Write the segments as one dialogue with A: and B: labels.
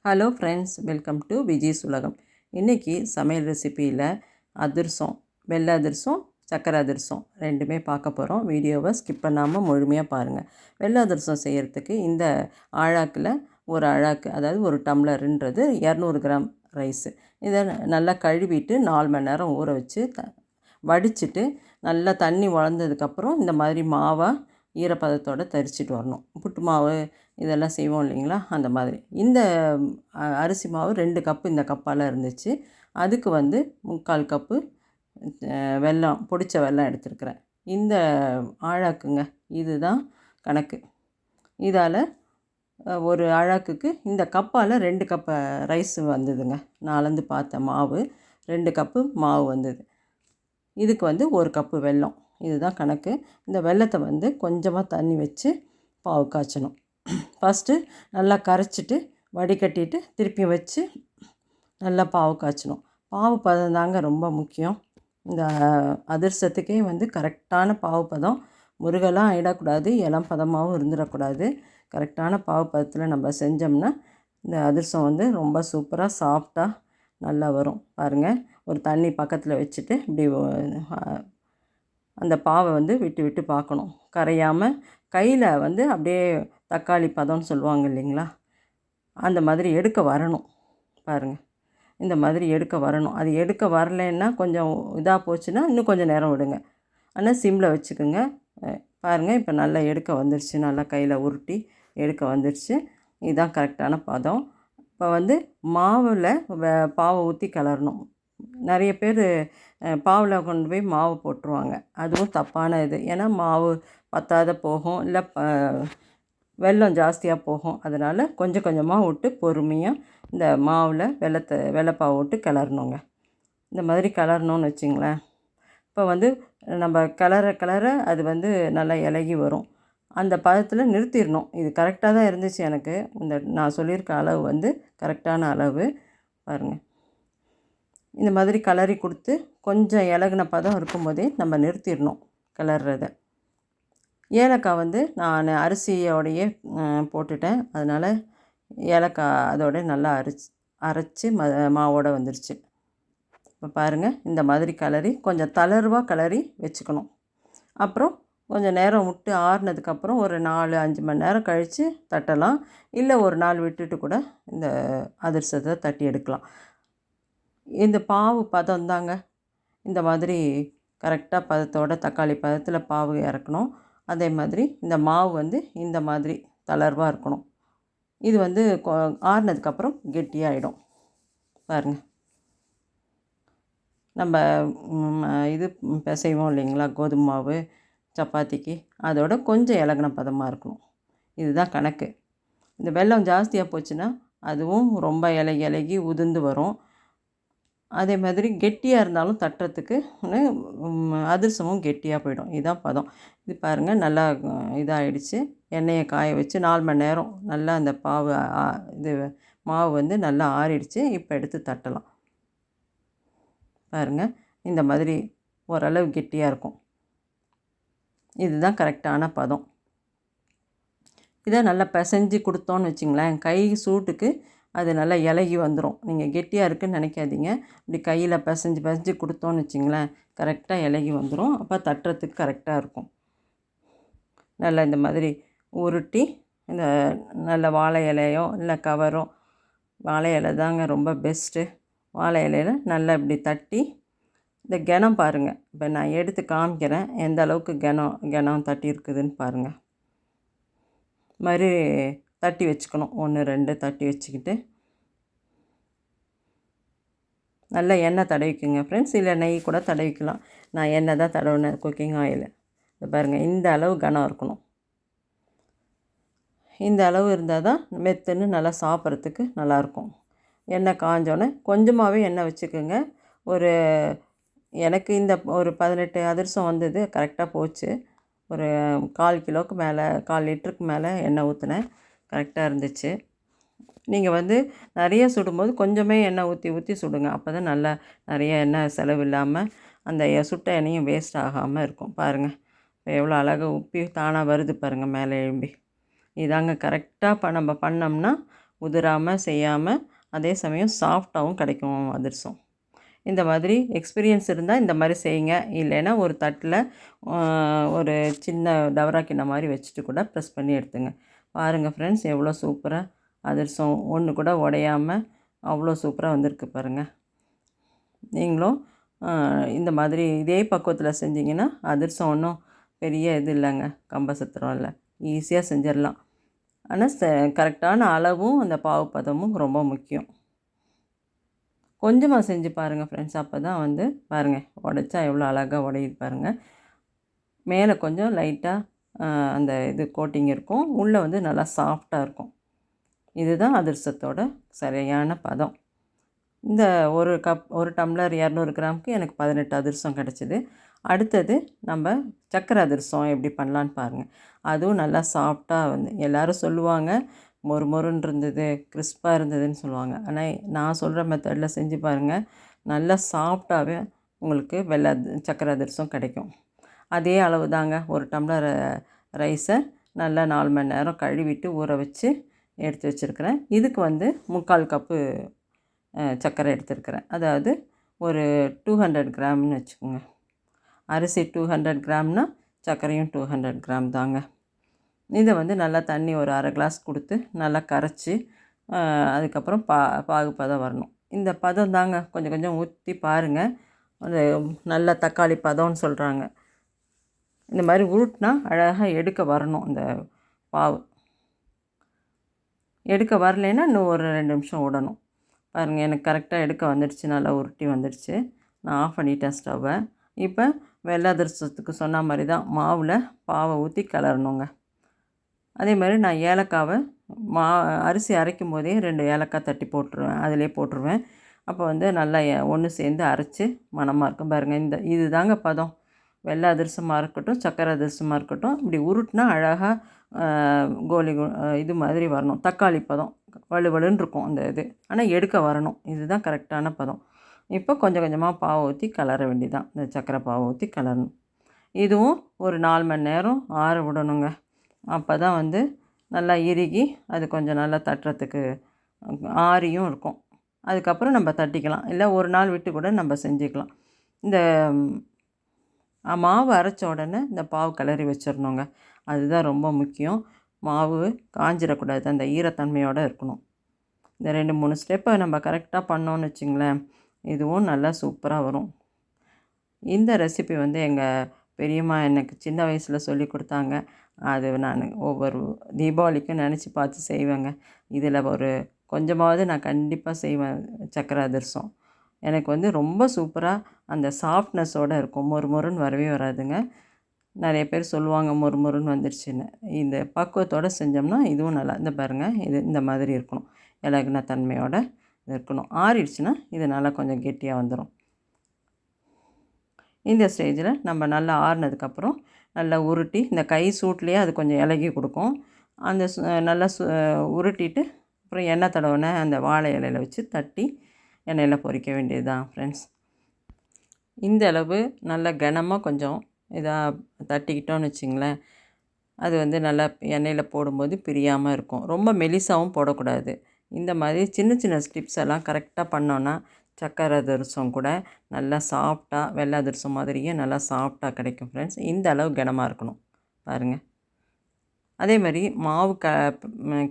A: Hello friends, welcome to Vijay's உலகம். இன்றைக்கி சமையல் ரெசிப்பியில் அதிரசம், வெள்ளை அதிரசம், சக்கரை அதிரசம் ரெண்டுமே பார்க்க போகிறோம். வீடியோவை ஸ்கிப் பண்ணாமல் முழுமையாக பாருங்கள். வெள்ளை அதிரசம் செய்கிறதுக்கு இந்த ஆழாக்கில் ஒரு ஆழாக்கு, அதாவது ஒரு டம்ளருன்றது 200 கிராம் ரைஸு. இதை நல்லா கழுவிட்டு 4 மணி நேரம் ஊற வச்சு வடிச்சிட்டு நல்லா தண்ணி வளர்ந்ததுக்கப்புறம் இந்த மாதிரி மாவாக ஈரப்பதத்தோடு தரிச்சிட்டு வரணும். புட்டு மாவு இதெல்லாம் செய்வோம் இல்லைங்களா, அந்த மாதிரி. இந்த அரிசி மாவு 2 கப்பு இந்த கப்பால் இருந்துச்சு. அதுக்கு 3/4 கப்பு வெல்லம், பொடிச்ச வெல்லம் எடுத்துருக்குறேன். இந்த ஆழாக்குங்க, இதுதான் கணக்கு. இதால் ஒரு ஆழாக்குக்கு இந்த கப்பால் 2 கப்பு ரைஸ் வந்ததுங்க. நான் அளந்து பார்த்த மாவு 2 கப்பு மாவு வந்தது. இதுக்கு 1 கப்பு வெல்லம், இதுதான் கணக்கு. இந்த வெல்லத்தை கொஞ்சமாக தண்ணி வச்சு பாவு காய்ச்சணும். ஃபஸ்ட்டு நல்லா கரைச்சிட்டு வடிகட்டிட்டு திருப்பி வச்சு நல்லா பாவு காய்ச்சணும். பாவு பதம் தாங்க ரொம்ப முக்கியம். இந்த அதிரசத்துக்கே கரெக்டான பாவு பதம். முருகெல்லாம் ஆகிடக்கூடாது, இளம் பதமாகவும் இருந்துடக்கூடாது. கரெக்டான பாவு பதத்தில் நம்ம செஞ்சோம்னா இந்த அதிரசம் ரொம்ப சூப்பராக சாஃப்டாக நல்லா வரும். பாருங்கள், ஒரு தண்ணி பக்கத்தில் வச்சுட்டு இப்படி அந்த பாவை விட்டு விட்டு பார்க்கணும், கரையாமல். கையில் அப்படியே தக்காளி பதம்னு சொல்லுவாங்க இல்லைங்களா, அந்த மாதிரி எடுக்க வரணும். பாருங்கள், இந்த மாதிரி எடுக்க வரணும். அது எடுக்க வரலைன்னா கொஞ்சம் இதாக போச்சுன்னா இன்னும் கொஞ்சம் நேரம் விடுங்க. ஆனால் சிம்மில் வச்சுக்கோங்க. பாருங்கள், இப்போ நல்லா எடுக்க வந்துருச்சு. நல்லா கையில் உருட்டி எடுக்க வந்துருச்சு. இதுதான் கரெக்டான பதம். இப்போ மாவில் பாவை ஊற்றி கிளறணும். நிறைய பேர் பாவில் கொண்டு போய் மாவு போட்டுருவாங்க. அதுவும் தப்பான இது. ஏன்னா மாவு பத்தாத போகும், இல்லை வெல்லம் ஜாஸ்தியாக போகும். அதனால் கொஞ்சம் கொஞ்சமாக விட்டு பொறுமையாக இந்த மாவில் வெள்ளைப்பாவை விட்டு கிளறணுங்க. இந்த மாதிரி கிளறணுன்னு வச்சிங்களேன். இப்போ நம்ம கிளற அது நல்லா இலகி வரும். அந்த பதத்தில் நிறுத்திடணும். இது கரெக்டாக தான் இருந்துச்சு எனக்கு. இந்த நான் சொல்லியிருக்க அளவு கரெக்டான அளவு. பாருங்கள், இந்த மாதிரி கிளறி கொடுத்து கொஞ்சம் இலகுன பதம் இருக்கும்போதே நம்ம நிறுத்திடணும் கிளறதை. ஏலக்காய் நான் அரிசியோடையே போட்டுட்டேன். அதனால் ஏலக்காய் அதோட நல்லா அரைச்சி மாவோடு வந்துருச்சு. இப்போ பாருங்கள், இந்த மாதிரி கிளறி கொஞ்சம் தளர்வாக கிளறி வச்சுக்கணும். அப்புறம் கொஞ்சம் நேரம் விட்டு ஆறுனதுக்கப்புறம் ஒரு 4-5 மணி நேரம் கழித்து தட்டலாம். இல்லை ஒரு நாள் விட்டுட்டு கூட இந்த அதிரசத்தை தட்டி எடுக்கலாம். இந்த பாவு பதம் தாங்க இந்த மாதிரி கரெக்டாக பதத்தோட தக்காளி பதத்தில் பாவு இறக்கணும். அதே மாதிரி இந்த மாவு இந்த மாதிரி தளர்வாக இருக்கணும். இது ஆறுனதுக்கப்புறம் கெட்டியாகிடும். பாருங்கள், நம்ம இது பிசைவோம் இல்லைங்களா, கோதுமை மாவு சப்பாத்திக்கு, அதோட கொஞ்சம் இலகுன பதமாக இருக்கணும். இதுதான் கணக்கு. இந்த வெல்லம் ஜாஸ்தியாக போச்சுன்னா அதுவும் ரொம்ப இலகி உதிர்ந்து வரும். அதே மாதிரி கெட்டியாக இருந்தாலும் தட்டுறதுக்கு அதிரசமும் கெட்டியாக போயிடும். இதுதான் பதம். இது பாருங்கள், நல்லா இதாகிடுச்சு. எண்ணெயை காய வச்சு 4 மணி நேரம் நல்லா அந்த பாவு இது மாவு நல்லா ஆறிடுச்சு. இப்போ எடுத்து தட்டலாம். பாருங்கள், இந்த மாதிரி ஓரளவு கெட்டியாக இருக்கும். இதுதான் கரெக்டான பதம். இதை நல்லா பிசைஞ்சு கொடுத்தோன்னு வச்சிங்களேன், கை சூட்டுக்கு அது நல்லா இலகி வந்துடும். நீங்கள் கெட்டியாக இருக்குதுன்னு நினைக்காதீங்க. இப்படி கையில் பிசைஞ்சு கொடுத்தோன்னு வச்சிங்களேன், கரெக்டாக இலகி வந்துடும். அப்போ தட்டுறதுக்கு கரெக்டாக இருக்கும். நல்லா இந்த மாதிரி உருட்டி இந்த நல்ல வாழை இலையோ இல்லை கவரோ, வாழை இலை தாங்க ரொம்ப பெஸ்ட்டு. வாழை இலையில் நல்லா இப்படி தட்டி இந்த கிணம் பாருங்கள். இப்போ நான் எடுத்து காமிக்கிறேன் எந்த அளவுக்கு கிணம் தட்டி இருக்குதுன்னு பாருங்கள். மாதிரி தட்டி வச்சுக்கணும். 1-2 தட்டி வச்சுக்கிட்டு நல்லா எண்ணெய் தடவிக்குங்க ஃப்ரெண்ட்ஸ். இல்லை நெய் கூட தடவிக்கலாம். நான் எண்ணெய் தான் தடவினேன், குக்கிங் ஆயில். இது பாருங்கள், இந்த அளவு கனம் இருக்கணும். இந்த அளவு இருந்தால் தான் மெத்துன்னு நல்லா சாப்பிட்றதுக்கு நல்லாயிருக்கும். எண்ணெய் காஞ்சோன்னே கொஞ்சமாகவே எண்ணெய் வச்சுக்கோங்க. எனக்கு இந்த ஒரு 18 அதிரசம் வந்தது, கரெக்டாக போச்சு. ஒரு 1/4 கிலோவுக்கு மேலே, 1/4 லிட்டருக்கு மேலே எண்ணெய் ஊற்றினேன். கரெக்டாக இருந்துச்சு. நீங்கள் நிறைய சுடும்போது கொஞ்சமே எண்ணெய் ஊற்றி சுடுங்க. அப்போ தான் நல்லா நிறைய எண்ணெய் செலவு இல்லாமல் அந்த சுட்ட எண்ணெயும் வேஸ்ட் ஆகாமல் இருக்கும். பாருங்கள், இப்போ எவ்வளோ அழகாக உப்பி தானாக வருது பாருங்கள் மேலே எழும்பி. இதாங்க கரெக்டாக நம்ம பண்ணோம்னா உதிராமல் செய்யாமல் அதே சமயம் சாஃப்டாகவும் கிடைக்கும் அதிரசம். இந்த மாதிரி எக்ஸ்பீரியன்ஸ் இருந்தால் இந்த மாதிரி செய்யுங்க. இல்லைன்னா ஒரு தட்டில் ஒரு சின்ன டவரா கிண்ணம் மாதிரி வச்சுட்டு கூட ப்ரெஸ் பண்ணி எடுத்துங்க. பாருங்கள் ஃப்ரெண்ட்ஸ், எவ்வளோ சூப்பராக அதிரசம் ஒன்று கூட உடையாமல் அவ்வளோ சூப்பராக வந்திருக்கு பாருங்கள். நீங்களும் இந்த மாதிரி இதே பக்குவத்தில் செஞ்சிங்கன்னா அதிரசம் ஒன்றும் பெரிய இது இல்லைங்க, கம்பசத்திரம் இல்லை, ஈஸியாக செஞ்சிடலாம். ஆனால் கரெக்டான அளவும் அந்த பாவு பதமும் ரொம்ப முக்கியம். கொஞ்சமாக செஞ்சு பாருங்கள் ஃப்ரெண்ட்ஸ், அப்போ தான் வந்து பாருங்கள் உடைச்சா எவ்வளோ அழகாக உடையுது பாருங்கள். மேலே கொஞ்சம் லைட்டாக அந்த இது கோட்டிங் இருக்கும், உள்ளே வந்து நல்லா சாஃப்டாக இருக்கும். இதுதான் அதிரசத்தோட சரியான பதம். இந்த ஒரு டம்ளர் 200 கிராமுக்கு எனக்கு 18 அதிரசம் கிடச்சிது. அடுத்தது நம்ம சக்கரை அதிரசம் எப்படி பண்ணலான்னு பாருங்கள். அதுவும் நல்லா சாஃப்டாக வந்து எல்லோரும் சொல்லுவாங்க மொறுமொறுன்னு இருந்தது, கிறிஸ்பாக இருந்ததுன்னு சொல்லுவாங்க. ஆனால் நான் சொல்கிற மெத்தடில் செஞ்சு பாருங்கள், நல்லா சாஃப்டாகவே உங்களுக்கு சக்கரை அதிரசம் கிடைக்கும். அதே அளவு தாங்க, ஒரு டம்ளர் ரைஸை நல்லா 4 மணி நேரம் கழுவிட்டு ஊற வச்சு எடுத்து வச்சுருக்கிறேன். இதுக்கு வந்து 3/4 கப்பு சர்க்கரை எடுத்துருக்கிறேன். அதாவது ஒரு 200 கிராம்னு வச்சுக்கோங்க. அரிசி 200 கிராம்னால் சர்க்கரையும் 200 கிராம் தாங்க. இதை வந்து நல்லா தண்ணி ஒரு அரை கிளாஸ் கொடுத்து நல்லா கரைச்சி அதுக்கப்புறம் பாகு பதம் வரணும். இந்த பதம் தாங்க, கொஞ்சம் கொஞ்சம் ஊற்றி பாருங்கள். அந்த நல்ல தக்காளி பதம்னு சொல்கிறாங்க. இந்த மாதிரி உருட்டினா அழகாக எடுக்க வரணும். இந்த பாவு எடுக்க வரலைன்னா இன்னும் ஒரு 2 நிமிஷம் விடணும். பாருங்கள், எனக்கு கரெக்டாக எடுக்க வந்துடுச்சு, நல்லா உருட்டி வந்துடுச்சு. நான் ஆஃப் பண்ணிட்டேன் ஸ்டவ்வை. இப்போ வெள்ளை அதிரசத்துக்கு சொன்ன மாதிரி தான் மாவில் பாவை ஊற்றி கிளறணுங்க. அதே மாதிரி நான் ஏலக்காவை அரிசி அரைக்கும் போதே 2 ஏலக்காய் தட்டி போட்டுருவேன், அதிலே போட்டுருவேன். அப்போ வந்து நல்லா ஒன்று சேர்ந்து அரைச்சி மணமாக இருக்கும் பாருங்கள். இது தாங்க பதம். வெள்ளை அதிரசமாக இருக்கட்டும், சக்கரை அதிரசமாக இருக்கட்டும், இப்படி உருட்டினா அழகாக கோலி இது மாதிரி வரணும். தக்காளி பதம் வலுவலுன்னு இருக்கும் அந்த இது, ஆனால் எடுக்க வரணும். இதுதான் கரெக்டான பதம். இப்போ கொஞ்சம் கொஞ்சமாக பாவை ஊற்றி கிளற வேண்டியதான். இந்த சக்கரை பாவை ஊற்றி கிளறணும். இதுவும் ஒரு 4 மணி நேரம் ஆற விடணுங்க. அப்போ தான் வந்து நல்லா இறுகி அது கொஞ்சம் நல்லா தட்டுறதுக்கு ஆறியும் இருக்கும். அதுக்கப்புறம் நம்ம தட்டிக்கலாம், இல்லை ஒரு நாள் விட்டு கூட நம்ம செஞ்சுக்கலாம். இந்த மாவு அரைச்ச உடனே இந்த பாவு கிளறி வச்சிடணுங்க. அதுதான் ரொம்ப முக்கியம். மாவு காஞ்சிடக்கூடாது, அந்த ஈரத்தன்மையோடு இருக்கணும். இந்த 2-3 ஸ்டெப்பை நம்ம கரெக்டாக பண்ணோன்னு வச்சுங்களேன், இதுவும் நல்லா சூப்பராக வரும். இந்த ரெசிபி வந்து எங்கள் பெரியம்மா எனக்கு சின்ன வயசில் சொல்லி கொடுத்தாங்க. அது நான் ஒவ்வொரு தீபாவளிக்கும் நினச்சி பார்த்து செய்வேங்க. இதில் ஒரு கொஞ்சமாவது நான் கண்டிப்பாக செய்வேன் சக்கரை அதிரசம். எனக்கு வந்து ரொம்ப சூப்பராக அந்த சாஃப்ட்னஸோடு இருக்கும், மொறுமொறுன்னு வரவே வராதுங்க. நிறைய பேர் சொல்லுவாங்க மொறுமொறுன்னு வந்துடுச்சுன்னு. இந்த பக்குவத்தோடு செஞ்சோம்னா இதுவும் நல்லா, இந்த பாருங்கள், இது இந்த மாதிரி இருக்கணும், இலகுன தன்மையோடு இருக்கணும். ஆறிடுச்சுன்னா இது நல்லா கொஞ்சம் கெட்டியாக வந்துடும். இந்த ஸ்டேஜில் நம்ம நல்லா ஆறுனதுக்கப்புறம் நல்லா உருட்டி, இந்த கை சூட்லேயே அது கொஞ்சம் இலகி கொடுக்கும். அந்த நல்லா உருட்டிட்டு அப்புறம் எண்ணெய் தடவின அந்த வாழை இலையில் வச்சு தட்டி எண்ணெயில் பொரிக்க வேண்டியது தான் ஃப்ரெண்ட்ஸ். இந்த அளவு நல்லா கனமாக கொஞ்சம் இதாக தட்டிக்கிட்டோன்னு வச்சிங்களேன், அது வந்து நல்லா எண்ணெயில் போடும்போது பிரியாமல் இருக்கும். ரொம்ப மெலிசாகவும் போடக்கூடாது. இந்த மாதிரி சின்ன சின்ன ஸ்டிப்ஸ் எல்லாம் கரெக்டாக பண்ணோன்னா சக்கரை அதிரசம் கூட நல்லா சாஃப்டாக வெள்ளை அதிரசம் மாதிரியே நல்லா சாஃப்டாக கிடைக்கும் ஃப்ரெண்ட்ஸ். இந்த அளவு கனமாக இருக்கணும் பாருங்கள். அதே மாதிரி மாவு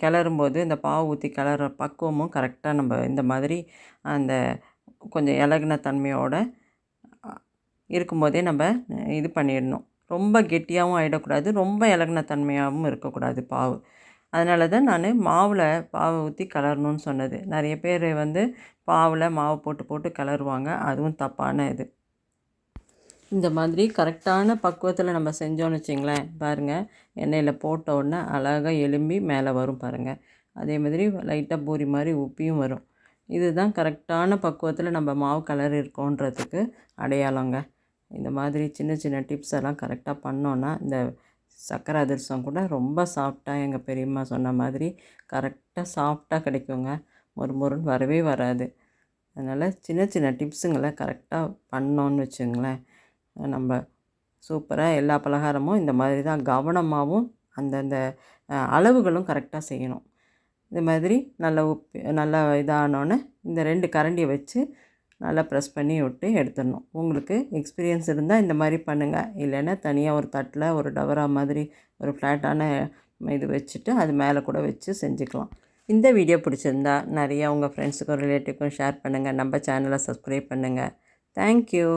A: கிளறும்போது இந்த பாவு ஊற்றி கிளற பக்குவமும் கரெக்டாக நம்ம இந்த மாதிரி அந்த கொஞ்சம் இலகுன தன்மையோடு இருக்கும்போதே நம்ம இது பண்ணிடணும். ரொம்ப கெட்டியாகவும் ஆகிடக்கூடாது, ரொம்ப இலகுன தன்மையாகவும் இருக்கக்கூடாது பாவு. அதனால தான் நான் மாவில் பாவை ஊற்றி கிளறணுன்னு சொன்னது. நிறைய பேர் வந்து பாவில் மாவு போட்டு போட்டு கிளறுவாங்க, அதுவும் தப்பான இது. இந்த மாதிரி கரெக்டான பக்குவத்தில் நம்ம செஞ்சோன்னு வச்சிங்களேன், பாருங்கள், எண்ணெயில் போட்ட உடனே அழகாக எலும்பி மேலே வரும் பாருங்கள். அதே மாதிரி லைட்டாக பூரி மாதிரி உப்பியும் வரும். இதுதான் கரெக்டான பக்குவத்தில் நம்ம மாவு கிளறி இருக்கோன்றதுக்கு அடையாளங்க. இந்த மாதிரி சின்ன சின்ன டிப்ஸ் எல்லாம் கரெக்டாக பண்ணோன்னா இந்த சக்கரை அதிரசம் கூட ரொம்ப சாஃப்டாக எங்கள் பெரியம்மா சொன்ன மாதிரி கரெக்டாக சாஃப்டாக கிடைக்குங்க, மொறுமொறுன்னு வரவே வராது. அதனால் சின்ன சின்ன டிப்ஸுங்களை கரெக்டாக பண்ணோன்னு வச்சுங்களேன், நம்ம சூப்பராக எல்லா பலகாரமும் இந்த மாதிரி தான் கவனமாகவும் அந்தந்த அளவுகளும் கரெக்டாக செய்யணும். இது மாதிரி நல்லா இதானோடனே இந்த 2 கரண்டியை வச்சு நல்லா ப்ரெஸ் பண்ணி விட்டு எடுத்துடணும். உங்களுக்கு எக்ஸ்பீரியன்ஸ் இருந்தால் இந்த மாதிரி பண்ணுங்கள். இல்லைன்னா தனியாக ஒரு தட்டில் ஒரு டவரா மாதிரி ஒரு ஃப்ளாட்டான இது வச்சுட்டு அது மேலே கூட வச்சு செஞ்சுக்கலாம். இந்த வீடியோ பிடிச்சிருந்தா நிறையா உங்கள் ஃப்ரெண்ட்ஸுக்கும் ரிலேட்டிவ்க்கும் ஷேர் பண்ணுங்கள். நம்ம சேனலை சப்ஸ்கிரைப் பண்ணுங்கள். தேங்க்யூ.